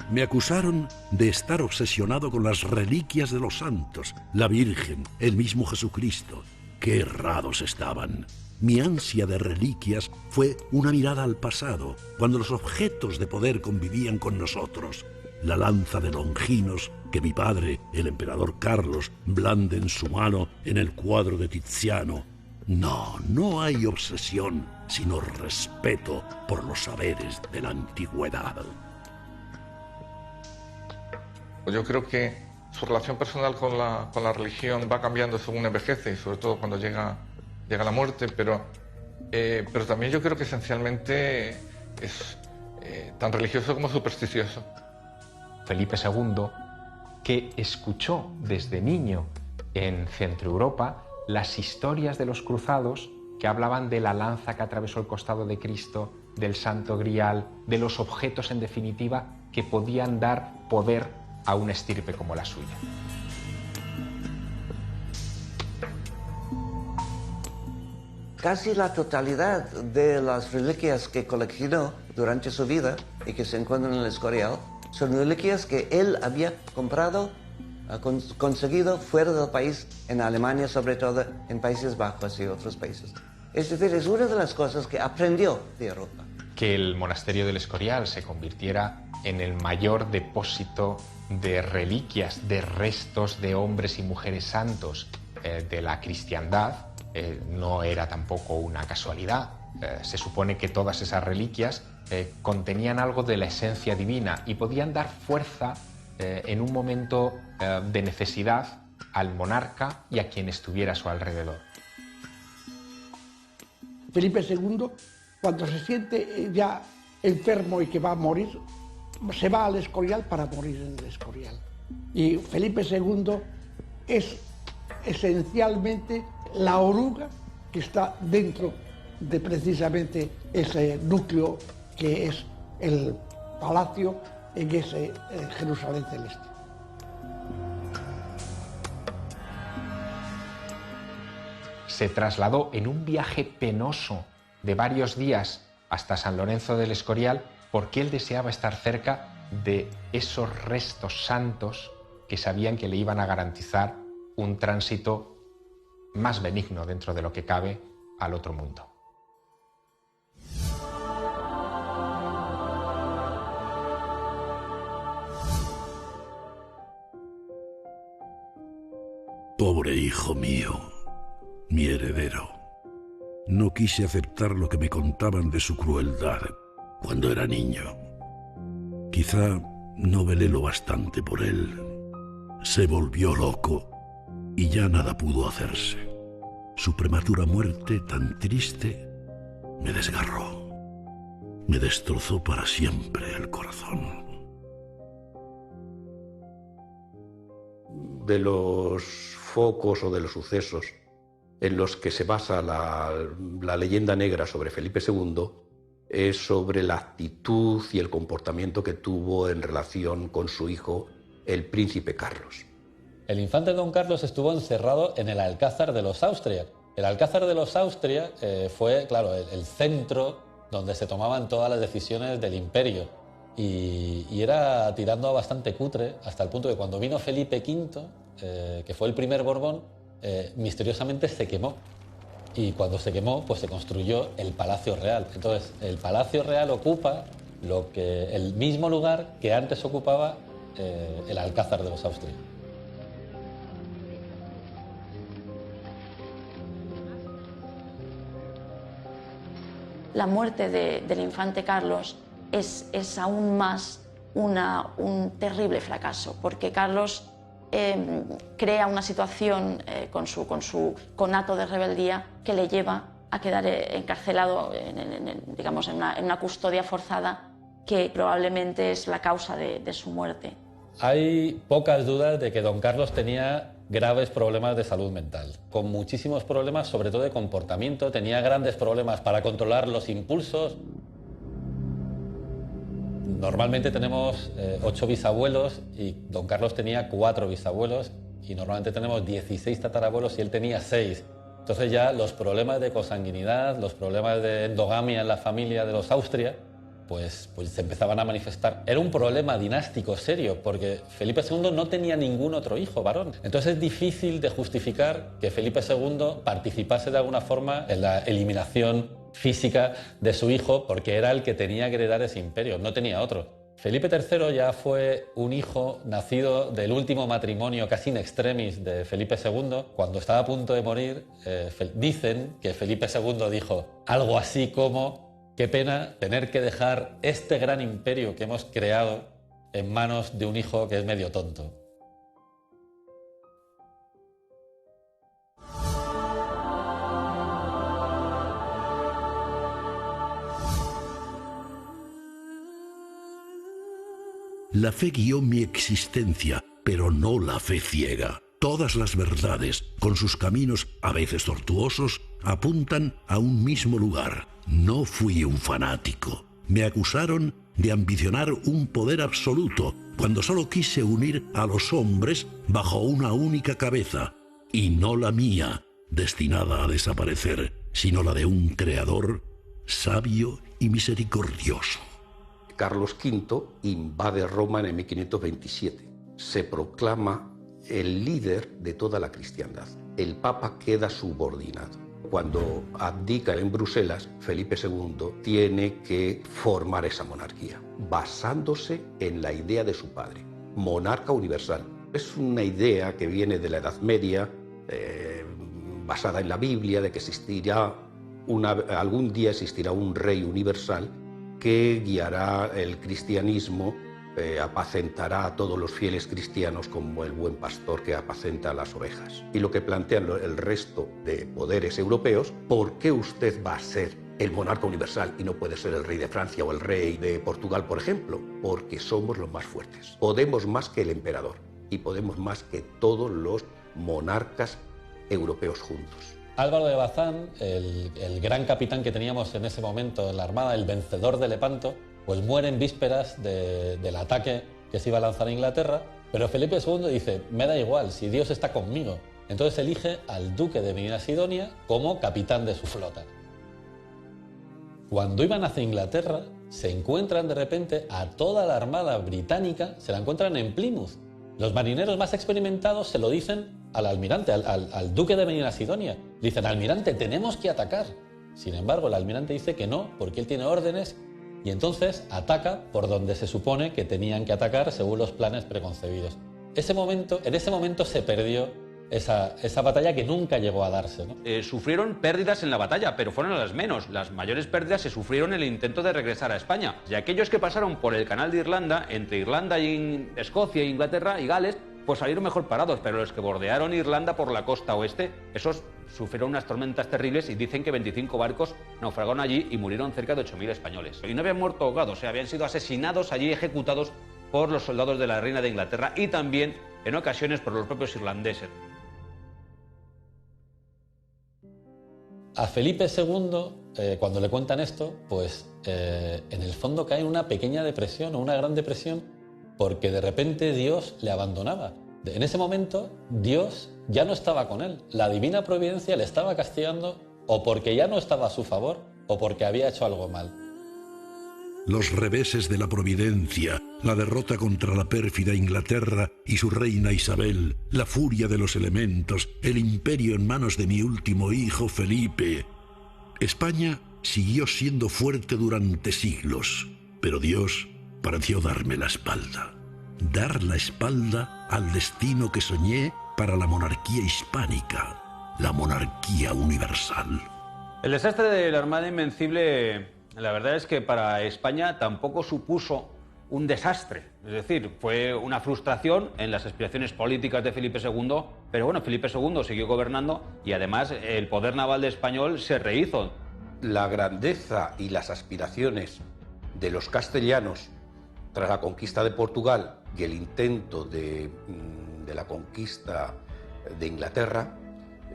Me acusaron de estar obsesionado con las reliquias de los santos, la Virgen, el mismo Jesucristo. ¡Qué errados estaban! Mi ansia de reliquias fue una mirada al pasado, cuando los objetos de poder convivían con nosotros. La lanza de Longinos que mi padre, el emperador Carlos, blande en su mano en el cuadro de Tiziano. No, no hay obsesión, sino respeto por los saberes de la antigüedad. Yo creo que su relación personal con la religión va cambiando según envejece y sobre todo cuando llega la muerte, pero también yo creo que esencialmente es tan religioso como supersticioso. Felipe II, que escuchó desde niño en Centro Europa las historias de los cruzados que hablaban de la lanza que atravesó el costado de Cristo, del Santo Grial, de los objetos en definitiva que podían dar poder a una estirpe como la suya. Casi la totalidad de las reliquias que coleccionó durante su vida y que se encuentran en el Escorial son reliquias que él había comprado, conseguido fuera del país, en Alemania sobre todo, en Países Bajos y otros países. Es decir, es una de las cosas que aprendió de Europa. Que el monasterio del Escorial se convirtiera en el mayor depósito de reliquias, de restos de hombres y mujeres santos de la cristiandad, no era tampoco una casualidad. Se supone que todas esas reliquias contenían algo de la esencia divina y podían dar fuerza en un momento de necesidad al monarca y a quien estuviera a su alrededor. Felipe II, cuando se siente ya enfermo y que va a morir, se va al Escorial para morir en el Escorial. Y Felipe II es esencialmente la oruga que está dentro de precisamente ese núcleo que es el palacio en ese Jerusalén celeste. Se trasladó en un viaje penoso de varios días hasta San Lorenzo del Escorial porque él deseaba estar cerca de esos restos santos que sabían que le iban a garantizar un tránsito más benigno dentro de lo que cabe al otro mundo. Pobre hijo mío, mi heredero. No quise aceptar lo que me contaban de su crueldad cuando era niño. Quizá no velé lo bastante por él. Se volvió loco y ya nada pudo hacerse. Su prematura muerte, tan triste, me desgarró. Me destrozó para siempre el corazón. De los focos o de los sucesos en los que se basa la leyenda negra sobre Felipe II es sobre la actitud y el comportamiento que tuvo en relación con su hijo, el príncipe Carlos. El infante don Carlos estuvo encerrado en el Alcázar de los Austria. El Alcázar de los Austria fue, claro, el centro donde se tomaban todas las decisiones del imperio. Y era tirando a bastante cutre, hasta el punto de que cuando vino Felipe V, que fue el primer Borbón, misteriosamente se quemó. Y cuando se quemó, pues se construyó el Palacio Real. Entonces, el Palacio Real ocupa el mismo lugar que antes ocupaba el Alcázar de los Austria. La muerte del infante Carlos es aún más un terrible fracaso, porque Carlos crea una situación con su conato de rebeldía que le lleva a quedar encarcelado digamos, en una custodia forzada que probablemente es la causa de su muerte. Hay pocas dudas de que don Carlos tenía graves problemas de salud mental, con muchísimos problemas, sobre todo de comportamiento. Tenía grandes problemas para controlar los impulsos. Normalmente tenemos 8 bisabuelos y don Carlos tenía 4 bisabuelos y normalmente tenemos 16 tatarabuelos y él tenía 6. Entonces ya los problemas de consanguinidad, los problemas de endogamia en la familia de los Austria, pues se empezaban a manifestar. Era un problema dinástico serio, porque Felipe II no tenía ningún otro hijo varón. Entonces es difícil de justificar que Felipe II participase de alguna forma en la eliminación física de su hijo, porque era el que tenía que heredar ese imperio, no tenía otro. Felipe III ya fue un hijo nacido del último matrimonio casi in extremis de Felipe II. Cuando estaba a punto de morir, dicen que Felipe II dijo algo así como: qué pena tener que dejar este gran imperio que hemos creado en manos de un hijo que es medio tonto. La fe guió mi existencia, pero no la fe ciega. Todas las verdades, con sus caminos a veces tortuosos, apuntan a un mismo lugar. No fui un fanático. Me acusaron de ambicionar un poder absoluto, cuando solo quise unir a los hombres bajo una única cabeza, y no la mía, destinada a desaparecer, sino la de un creador sabio y misericordioso. Carlos V invade Roma en el 1527. Se proclama el líder de toda la cristiandad. El Papa queda subordinado. Cuando abdica en Bruselas, Felipe II tiene que formar esa monarquía, basándose en la idea de su padre, monarca universal. Es una idea que viene de la Edad Media, basada en la Biblia, de que algún día existirá un rey universal que guiará el cristianismo, apacentará a todos los fieles cristianos como el buen pastor que apacenta a las ovejas. Y lo que plantean el resto de poderes europeos: ¿por qué usted va a ser el monarca universal y no puede ser el rey de Francia o el rey de Portugal, por ejemplo? Porque somos los más fuertes. Podemos más que el emperador y podemos más que todos los monarcas europeos juntos. Álvaro de Bazán, el gran capitán que teníamos en ese momento en la Armada, el vencedor de Lepanto, pues muere en vísperas del ataque que se iba a lanzar a Inglaterra, pero Felipe II dice: me da igual, si Dios está conmigo. Entonces elige al duque de Medina Sidonia como capitán de su flota. Cuando iban hacia Inglaterra, se encuentran de repente a toda la armada británica, se la encuentran en Plymouth. Los marineros más experimentados se lo dicen al almirante, al duque de Medina Sidonia. Le dicen: almirante, tenemos que atacar. Sin embargo, el almirante dice que no, porque él tiene órdenes, y entonces ataca por donde se supone que tenían que atacar según los planes preconcebidos. En ese momento se perdió esa batalla que nunca llegó a darse, ¿no? Sufrieron pérdidas en la batalla, pero fueron las menos. Las mayores pérdidas se sufrieron en el intento de regresar a España. Y aquellos que pasaron por el Canal de Irlanda, entre Irlanda y Escocia, Inglaterra y Gales, pues salieron mejor parados, pero los que bordearon Irlanda por la costa oeste, esos sufrieron unas tormentas terribles y dicen que 25 barcos naufragaron allí y murieron cerca de 8.000 españoles. Y no habían muerto ahogados, habían sido asesinados allí, ejecutados por los soldados de la reina de Inglaterra y también, en ocasiones, por los propios irlandeses. A Felipe II, cuando le cuentan esto, pues en el fondo cae en una pequeña depresión o una gran depresión, porque de repente Dios le abandonaba. En ese momento Dios ya no estaba con él. La divina providencia le estaba castigando o porque ya no estaba a su favor o porque había hecho algo mal. Los reveses de la providencia, la derrota contra la pérfida Inglaterra y su reina Isabel, la furia de los elementos, el imperio en manos de mi último hijo Felipe. España siguió siendo fuerte durante siglos, pero Dios pareció darme la espalda. Dar la espalda al destino que soñé para la monarquía hispánica, la monarquía universal. El desastre de la Armada Invencible, la verdad es que para España tampoco supuso un desastre. Es decir, fue una frustración en las aspiraciones políticas de Felipe II, pero bueno, Felipe II siguió gobernando y además el poder naval de español se rehizo. La grandeza y las aspiraciones de los castellanos tras la conquista de Portugal y el intento de la conquista de Inglaterra,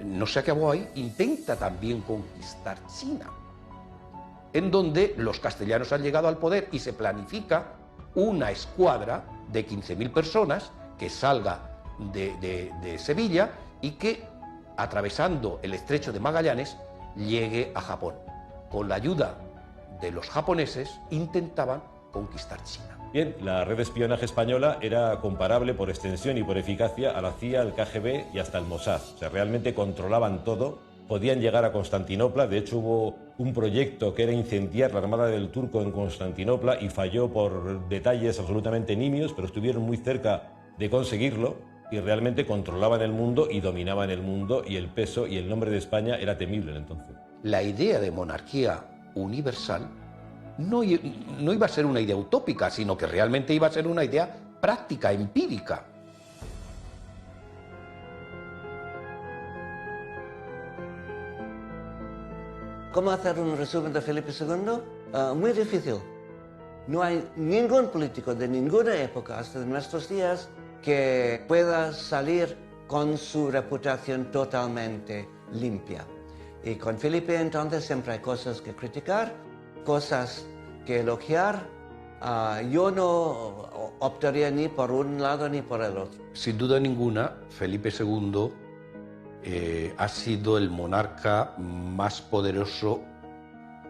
no se acabó ahí, intenta también conquistar China, en donde los castellanos han llegado al poder y se planifica una escuadra de 15.000 personas que salga de Sevilla y que, atravesando el estrecho de Magallanes, llegue a Japón. Con la ayuda de los japoneses intentaban conquistar China. Bien, la red de espionaje española era comparable por extensión y por eficacia a la CIA, el KGB y hasta el Mossad. O sea, realmente controlaban todo, podían llegar a Constantinopla. De hecho, hubo un proyecto que era incendiar la armada del turco en Constantinopla y falló por detalles absolutamente nimios, pero estuvieron muy cerca de conseguirlo y realmente controlaban el mundo y dominaban el mundo, y el peso y el nombre de España era temible en entonces. La idea de monarquía universal no iba a ser una idea utópica, sino que realmente iba a ser una idea práctica, empírica. ¿Cómo hacer un resumen de Felipe II? Muy difícil. No hay ningún político de ninguna época hasta nuestros días que pueda salir con su reputación totalmente limpia. Y con Felipe entonces siempre hay cosas que criticar, cosas que elogiar. Yo no optaría ni por un lado ni por el otro. Sin duda ninguna, Felipe II ha sido el monarca más poderoso,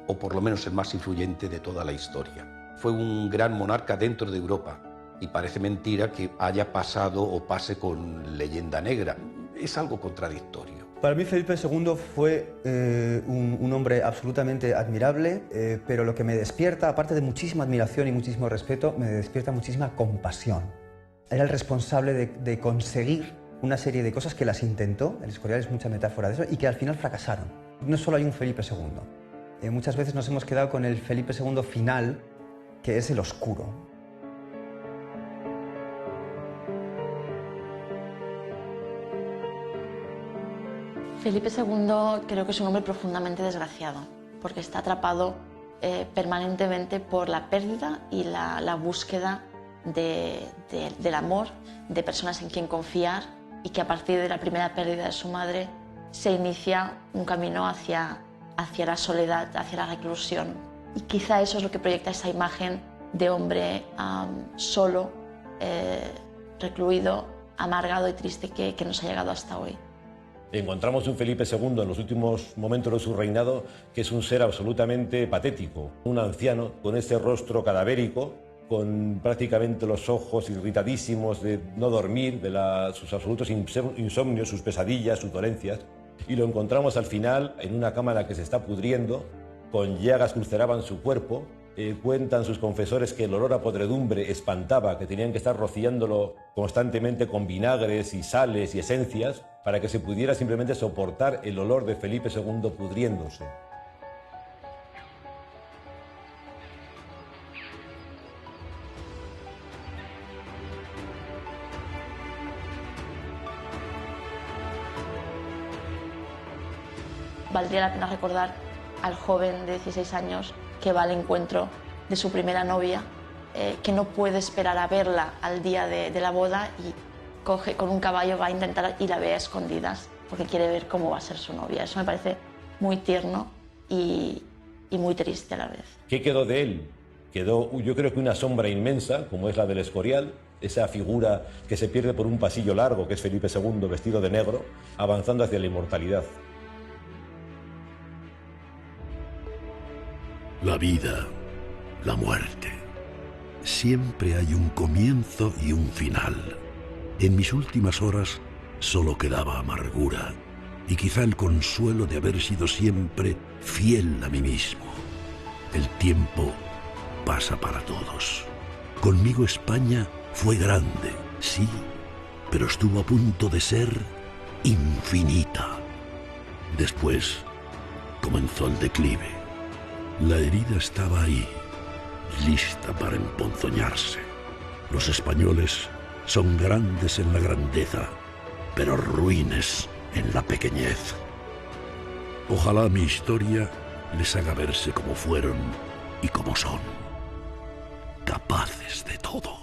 o por lo menos el más influyente de toda la historia. Fue un gran monarca dentro de Europa y parece mentira que haya pasado o pase con leyenda negra. Es algo contradictorio. Para mí Felipe II fue un hombre absolutamente admirable, pero lo que me despierta, aparte de muchísima admiración y muchísimo respeto, me despierta muchísima compasión. Era el responsable de conseguir una serie de cosas que las intentó, el Escorial es mucha metáfora de eso, y que al final fracasaron. No solo hay un Felipe II. Muchas veces nos hemos quedado con el Felipe II final, que es el oscuro. Felipe II creo que es un hombre profundamente desgraciado, porque está atrapado permanentemente por la pérdida y la búsqueda del amor, de personas en quien confiar, y que a partir de la primera pérdida de su madre se inicia un camino hacia la soledad, hacia la reclusión. Y quizá eso es lo que proyecta esa imagen de hombre solo, recluido, amargado y triste que nos ha llegado hasta hoy. Encontramos un Felipe II en los últimos momentos de su reinado que es un ser absolutamente patético, un anciano con ese rostro cadavérico, con prácticamente los ojos irritadísimos de no dormir, de sus absolutos insomnios, sus pesadillas, sus dolencias, y lo encontramos al final en una cámara que se está pudriendo, con llagas que ulceraban su cuerpo. Cuentan sus confesores que el olor a podredumbre espantaba, que tenían que estar rociándolo constantemente con vinagres y sales y esencias para que se pudiera simplemente soportar el olor de Felipe II pudriéndose. valdría la pena recordar al joven de 16 años que va al encuentro de su primera novia, que no puede esperar a verla al día de la boda y coge con un caballo, va a intentar y la ve a escondidas porque quiere ver cómo va a ser su novia. Eso me parece muy tierno y muy triste a la vez. ¿Qué quedó de él? Quedó, yo creo que una sombra inmensa, como es la del Escorial, esa figura que se pierde por un pasillo largo, que es Felipe II vestido de negro, avanzando hacia la inmortalidad. La vida, la muerte. Siempre hay un comienzo y un final. En mis últimas horas solo quedaba amargura y quizá el consuelo de haber sido siempre fiel a mí mismo. El tiempo pasa para todos. Conmigo España fue grande, sí, pero estuvo a punto de ser infinita. Después comenzó el declive. La herida estaba ahí, lista para emponzoñarse. Los españoles son grandes en la grandeza, pero ruines en la pequeñez. Ojalá mi historia les haga verse como fueron y como son, capaces de todo.